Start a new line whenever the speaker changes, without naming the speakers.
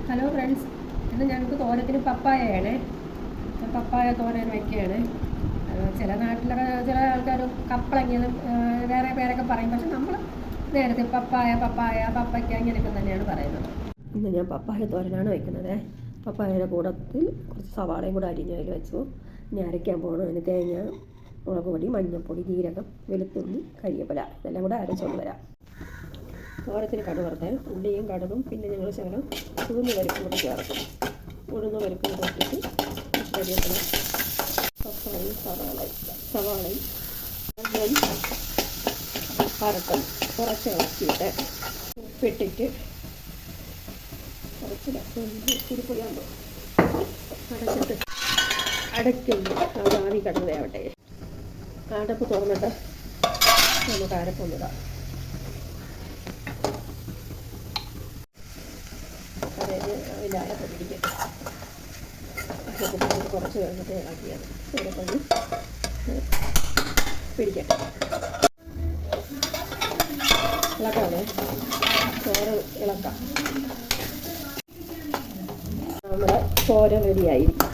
Hello friends, ഇന്ന് ഞങ്ങൾക്ക് തോരത്തിന് പപ്പായയാണ്. പപ്പായ തോരൻ വയ്ക്കുകയാണ്. ചില നാട്ടിലൊക്കെ ചില ആൾക്കാർ കപ്പളങ്ങിയതും വേറെ പേരൊക്കെ പറയും. പക്ഷെ നമ്മൾ നേരത്തെ പപ്പയ്ക്ക ഇങ്ങനെയൊക്കെ തന്നെയാണ് പറയുന്നത്. ഇന്ന് ഞാൻ പപ്പായ തോരനാണ് വയ്ക്കുന്നത്. പപ്പായയുടെ കൂടത്തിൽ കുറച്ച് സവാളയും കൂടെ അരിഞ്ഞ് അതിൽ വെച്ചു. ഇനി അരയ്ക്കാൻ പോകണം. അതിന് തേങ്ങ, മുളക് പൊടി, മഞ്ഞൾപ്പൊടി, ജീരകം, വെളുത്തുള്ളി, കരിവേപ്പില ഇതെല്ലാം കൂടെ അരച്ചുകൊണ്ട് വരാം. തോരത്തിന് കടുക് വറുത്ത് ഉള്ളിയും കടുകും പിന്നെ ഞങ്ങൾ ശകലം ഉഴുന്ന് പരിപ്പും കൂടി ചേർക്കും. ഉഴുന്ന് പരിപ്പും കൂടെ ഇട്ടിട്ട് കരിവേപ്പില, പപ്പായയും സവാളയും വറുത്തും കുറച്ച് ഇളക്കിയിട്ട് ഉപ്പിട്ടിട്ട് കുറച്ച് കുരുപ്പൊടിയാകുമ്പോൾ അടയ്ക്കുന്നു. അത് ആവി കടന്ന് വേവട്ടെ. അടപ്പ് തുറന്നിട്ട് നമുക്ക് അരപ്പൊന്നിടാം. അതിൻ്റെ അരപ്പ് പിടിക്കും. കുറച്ച് കഴിഞ്ഞിട്ട് ഇളക്കിയത് ചിലപ്പോൾ പിടിക്കട്ടെ. ഇളക്കാതെ ഇളക്കാം. നമ്മുടെ തോരൻ റെഡിയായിരിക്കും.